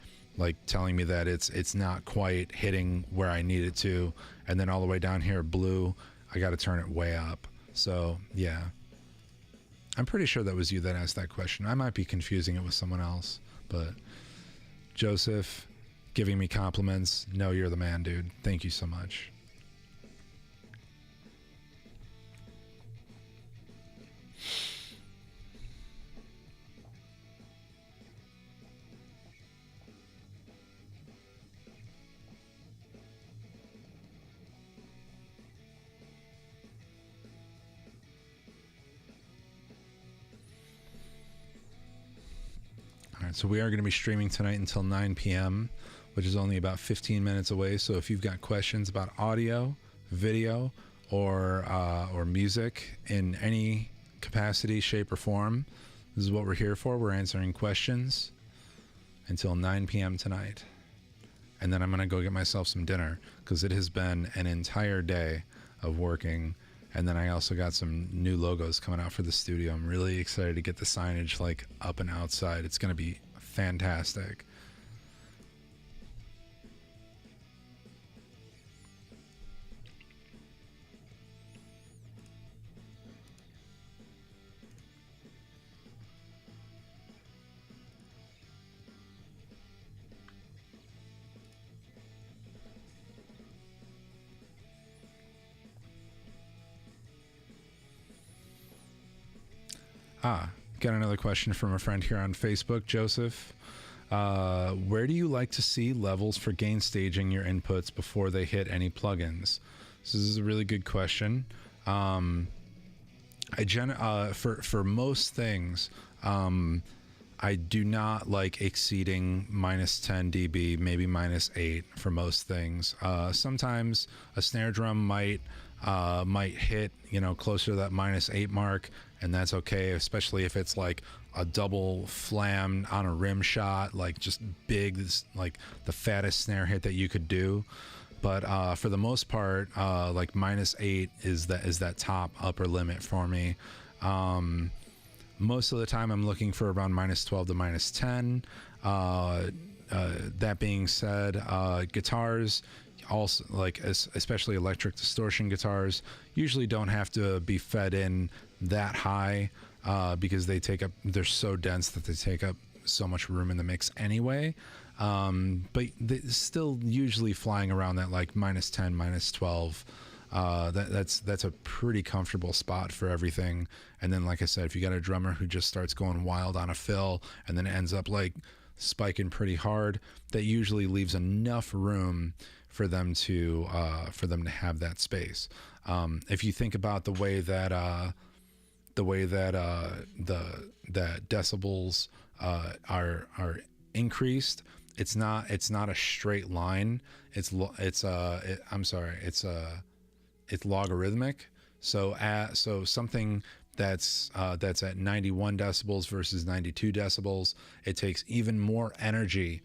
telling me that it's not quite hitting where I need it to. And then all the way down here, blue, I got to turn it way up. So yeah, I'm pretty sure that was you that asked that question. I might be confusing it with someone else, but Joseph, giving me compliments. No, you're the man, dude. Thank you so much. right, so we are going to be streaming tonight until 9 p.m., which is only about 15 minutes away. So if you've got questions about audio, video, or music in any capacity, shape, or form, this is what we're here for. We're answering questions until 9 p.m. tonight. And then I'm going to go get myself some dinner because it has been an entire day of working. And then I also got some new logos coming out for the studio. I'm really excited to get the signage like up and outside. It's going to be fantastic. Got another question from a friend here on Facebook, Joseph. Where do you like to see levels for gain staging your inputs before they hit any plugins? So this is a really good question. For most things, I do not like exceeding minus 10 dB, maybe minus 8 for most things. Sometimes a snare drum might hit, closer to that minus 8 mark, and that's okay, especially if it's like a double flam on a rim shot, like just big, like the fattest snare hit that you could do. But for the most part, like minus 8 is that top upper limit for me. Most of the time I'm looking for around minus 12 to minus 10. That being said, guitars also, like especially electric distortion guitars, usually don't have to be fed in that high because they're so dense that they take up so much room in the mix anyway. But they're still usually flying around that like minus 10, minus 12. That's a pretty comfortable spot for everything. And then, like I said, if you got a drummer who just starts going wild on a fill and then ends up like spiking pretty hard, that usually leaves enough room for them to have that space. If you think about the way that that decibels are increased, it's not a straight line. It's logarithmic. So something that's at 91 decibels versus 92 decibels, it takes even more energy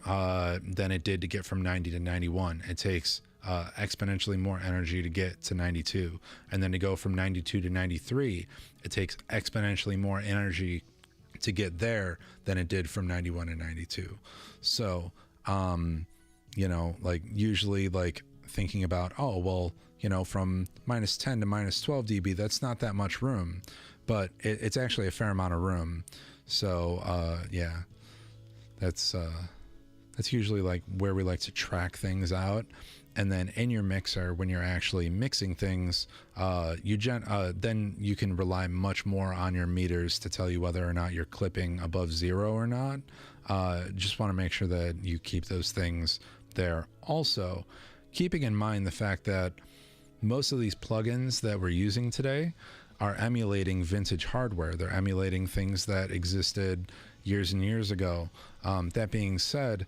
than it did to get from 90 to 91. It takes exponentially more energy to get to 92, and then to go from 92 to 93, it takes exponentially more energy to get there than it did from 91 to 92. So like usually like thinking about, oh well, from minus 10 to minus 12 dB, that's not that much room, but it's actually a fair amount of room. So yeah, that's usually like where we like to track things out. And then in your mixer, when you're actually mixing things, then you can rely much more on your meters to tell you whether or not you're clipping above 0 or not. Just want to make sure that you keep those things there. Also, keeping in mind the fact that most of these plugins that we're using today are emulating vintage hardware. They're emulating things that existed years and years ago. That being said,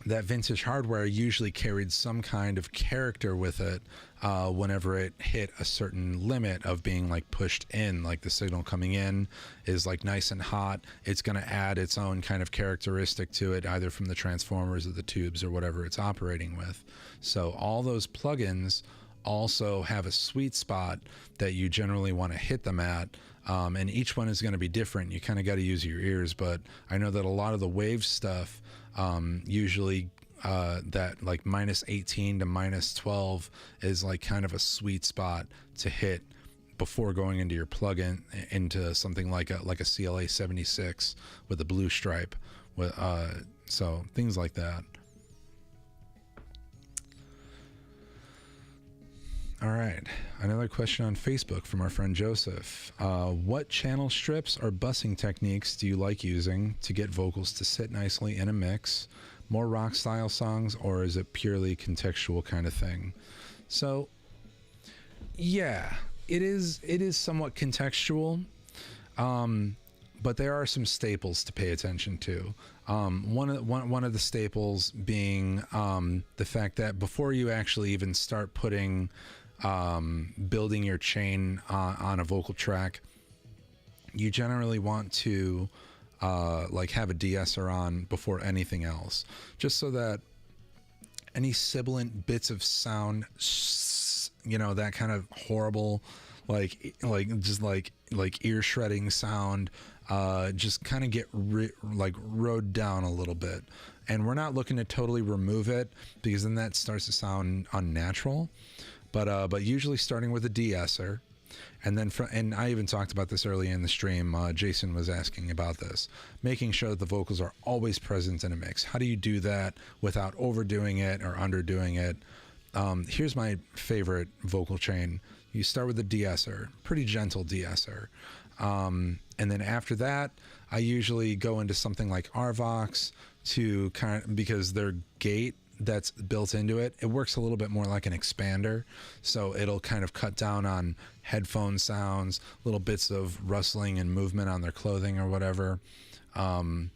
that vintage hardware usually carried some kind of character with it whenever it hit a certain limit of being like pushed in, like the signal coming in is like nice and hot. It's going to add its own kind of characteristic to it, either from the transformers or the tubes or whatever it's operating with. So all those plugins also have a sweet spot that you generally want to hit them at. And each one is going to be different. You kind of got to use your ears, but I know that a lot of the wave stuff, usually that like minus 18 to minus 12 is like kind of a sweet spot to hit before going into your plugin into something like a CLA 76 with a blue stripe, with so things like that. All right, another question on Facebook from our friend Joseph. What channel strips or bussing techniques do you like using to get vocals to sit nicely in a mix? More rock style songs, or is it purely contextual kind of thing? So yeah, it is somewhat contextual. but there are some staples to pay attention to. One of the staples being the fact that before you actually even start putting building your chain on a vocal track, you generally want to like have a de-esser on before anything else, just so that any sibilant bits of sound, you know, that kind of horrible like ear shredding sound, just kind of get rode down a little bit. And we're not looking to totally remove it, because then that starts to sound unnatural. But usually starting with a de-esser, and then and I even talked about this early in the stream. Jason was asking about this, making sure that the vocals are always present in a mix. How do you do that without overdoing it or underdoing it? Here's my favorite vocal chain. You start with a de-esser, pretty gentle de-esser. And then after that, I usually go into something like RVox to kind of, because their gate that's built into it, it works a little bit more like an expander. So it'll kind of cut down on headphone sounds, little bits of rustling and movement on their clothing or whatever. And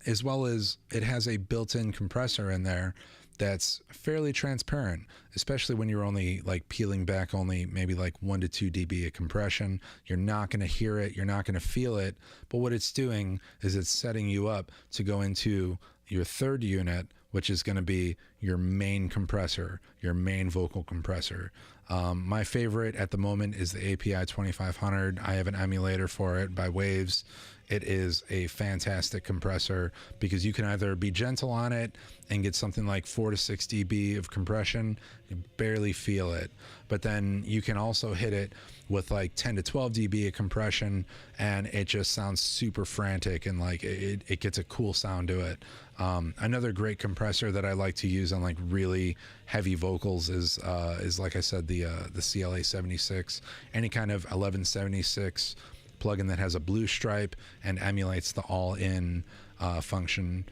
as well as it has a built-in compressor in there that's fairly transparent, especially when you're only like peeling back only maybe like 1 to 2 dB of compression. You're not going to hear it, you're not going to feel it, but what it's doing is it's setting you up to go into your third unit, which is going to be your main compressor, your main vocal compressor. My favorite at the moment is the API 2500. I have an emulator for it by Waves. It is a fantastic compressor because you can either be gentle on it and get something like 4 to 6 dB of compression, you barely feel it. But then you can also hit it with like 10 to 12 dB of compression, and it just sounds super frantic, and like it gets a cool sound to it. Another great compressor that I like to use on like really heavy vocals is like I said, the CLA 76. Any kind of 1176 plugin that has a blue stripe and emulates the all-in function.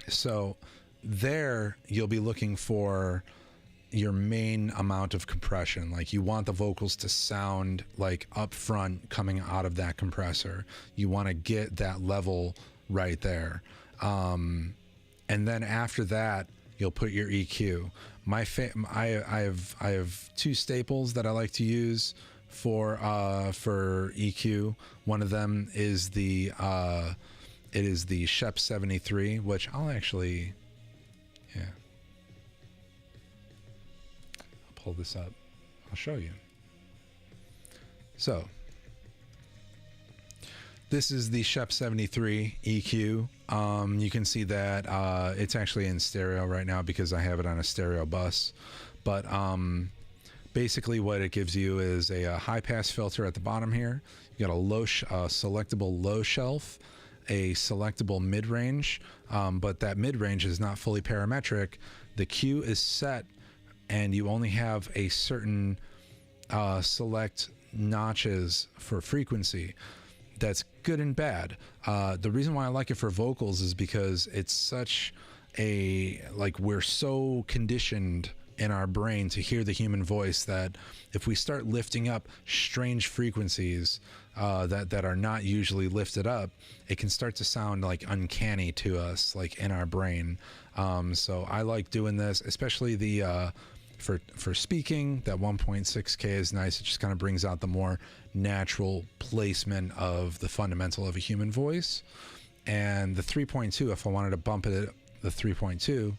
So there you'll be looking for your main amount of compression. Like you want the vocals to sound like up front coming out of that compressor. You want to get that level right there. And then after that, you'll put your EQ. I have two staples that I like to use for EQ. One of them is the Shep 73, which I'll actually, yeah, I'll pull this up. I'll show you. So this is the Shep 73 EQ. You can see that it's actually in stereo right now because I have it on a stereo bus. But basically what it gives you is a high pass filter at the bottom here. You got a selectable low shelf, a selectable mid-range, but that mid-range is not fully parametric. The Q is set, and you only have a certain select notches for frequency. That's good and bad. The reason why I like it for vocals is because it's such a, like, we're so conditioned in our brain to hear the human voice that if we start lifting up strange frequencies that are not usually lifted up, it can start to sound like uncanny to us, like in our brain. So I like doing this, especially the for speaking. That 1.6K is nice. It just kind of brings out the more natural placement of the fundamental of a human voice. And the 3.2, if I wanted to bump it, the 3.2,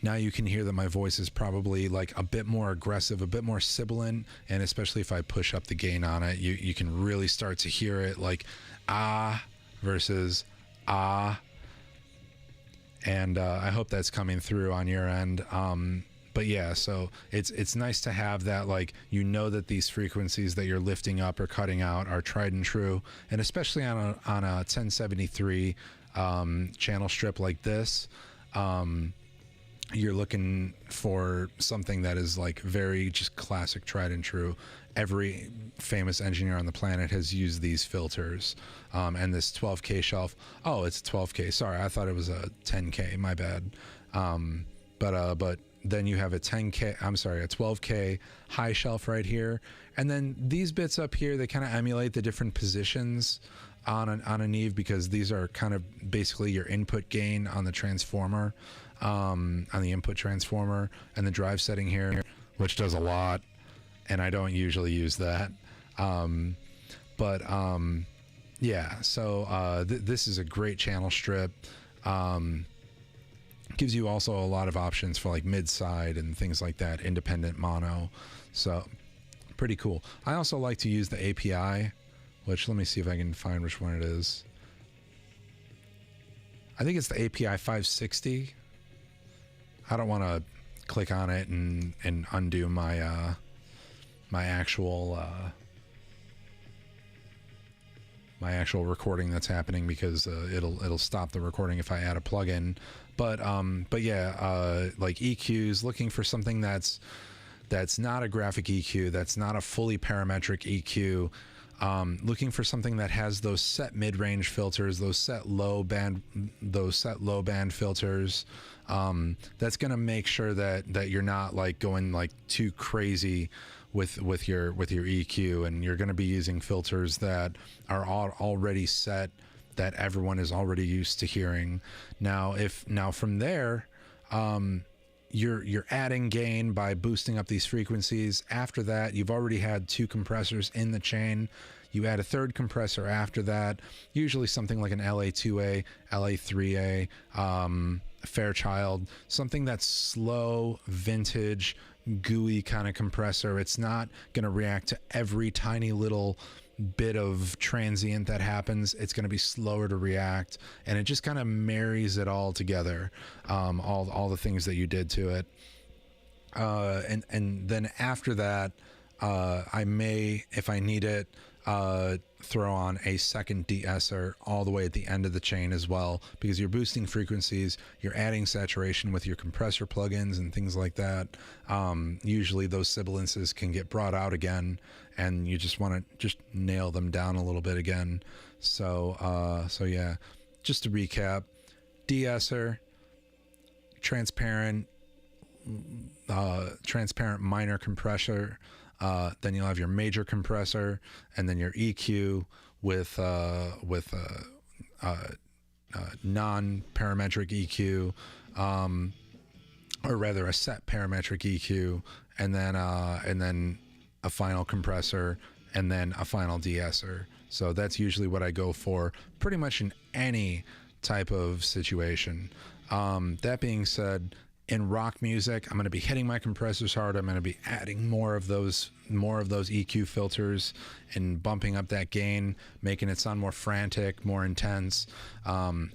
now you can hear that my voice is probably like a bit more aggressive, a bit more sibilant, and especially if I push up the gain on it, you can really start to hear it like ah versus ah. And I hope that's coming through on your end. But yeah, so it's nice to have that, like, you know that these frequencies that you're lifting up or cutting out are tried and true, and especially on a 1073 channel strip like this. You're looking for something that is like very just classic, tried and true. Every famous engineer on the planet has used these filters. And this 12K shelf, oh, it's a 12K. Sorry, I thought it was a 10K. My bad. But then you have a 12K high shelf right here. And then these bits up here, they kind of emulate the different positions on a Neve, because these are kind of basically your input gain on the transformer, on the input transformer, and the drive setting here, which does a lot, and I don't usually use that. Yeah, so this is a great channel strip. Gives you also a lot of options for like mid-side and things like that, independent mono. So pretty cool. I also like to use the API, which, let me see if I can find which one it is. I think it's the API 560. I don't want to click on it and undo my my actual recording that's happening, because it'll stop the recording if I add a plugin. But yeah, like EQs, looking for something that's not a graphic EQ, that's not a fully parametric EQ. Looking for something that has those set mid-range filters, those set low band filters. That's gonna make sure that you're not like going like too crazy with your EQ, and you're gonna be using filters that are already set, that everyone is already used to hearing. Now from there, you're adding gain by boosting up these frequencies. After that, you've already had 2 compressors in the chain. You add a 3rd compressor after that, usually something like an LA2A, LA3A, Fairchild, something that's slow, vintage, gooey kind of compressor. It's not going to react to every tiny little bit of transient that happens. It's going to be slower to react, and it just kind of marries it all together, all the things that you did to it. And then after that, I may, if I need it, throw on a second de-esser all the way at the end of the chain as well, because you're boosting frequencies, you're adding saturation with your compressor plugins and things like that. Usually those sibilances can get brought out again, and you just want to just nail them down a little bit again. So yeah, just to recap: de-esser, transparent minor compressor, then you'll have your major compressor, and then your EQ with non-parametric EQ, or rather a set parametric EQ, and then a final compressor, and then a final de-esser. So that's usually what I go for pretty much in any type of situation. That being said, in rock music, I'm going to be hitting my compressors hard. I'm going to be adding more of those EQ filters and bumping up that gain, making it sound more frantic, more intense.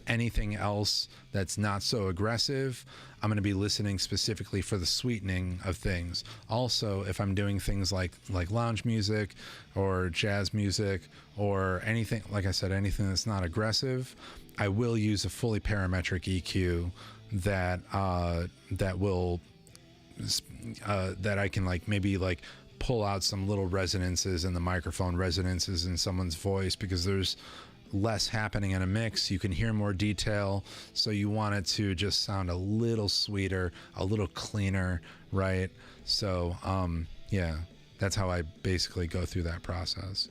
Anything else that's not so aggressive, I'm going to be listening specifically for the sweetening of things. Also, if I'm doing things like lounge music or jazz music or anything, like I said, anything that's not aggressive, I will use a fully parametric EQ that I can like maybe like pull out some little resonances in the microphone, resonances in someone's voice, because there's less happening in a mix. You can hear more detail, so you want it to just sound a little sweeter, a little cleaner, right? So yeah, that's how I basically go through that process.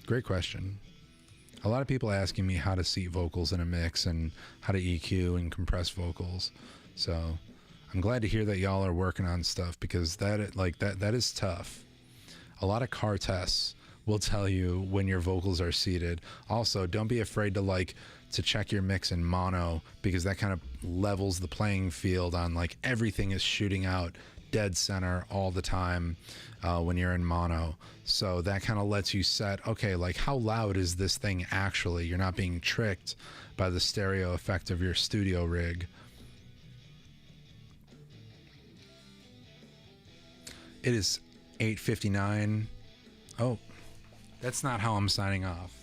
Great question. A lot of people asking me how to seat vocals in a mix and how to EQ and compress vocals. So I'm glad to hear that y'all are working on stuff, because that is tough. A lot of car tests will tell you when your vocals are seated. Also, don't be afraid to check your mix in mono, because that kind of levels the playing field on like everything is shooting out dead center all the time when you're in mono. So that kind of lets you set, okay, like how loud is this thing actually? You're not being tricked by the stereo effect of your studio rig. It is 8:59. Oh, that's not how I'm signing off.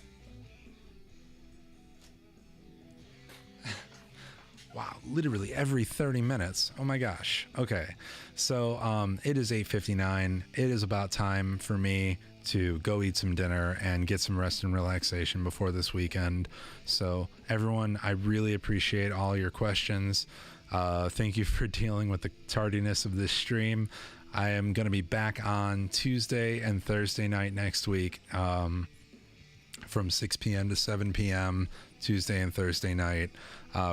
Wow, literally every 30 minutes. Oh my gosh. Okay. So it is 8:59. It is about time for me to go eat some dinner and get some rest and relaxation before this weekend. So everyone, I really appreciate all your questions. Thank you for dealing with the tardiness of this stream. I am going to be back on Tuesday and Thursday night next week, from 6 p.m. to 7 p.m. Tuesday and Thursday night,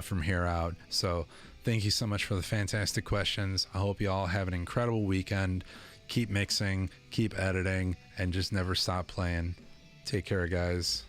from here out. So thank you so much for the fantastic questions. I hope you all have an incredible weekend. Keep mixing, keep editing, and just never stop playing. Take care, guys.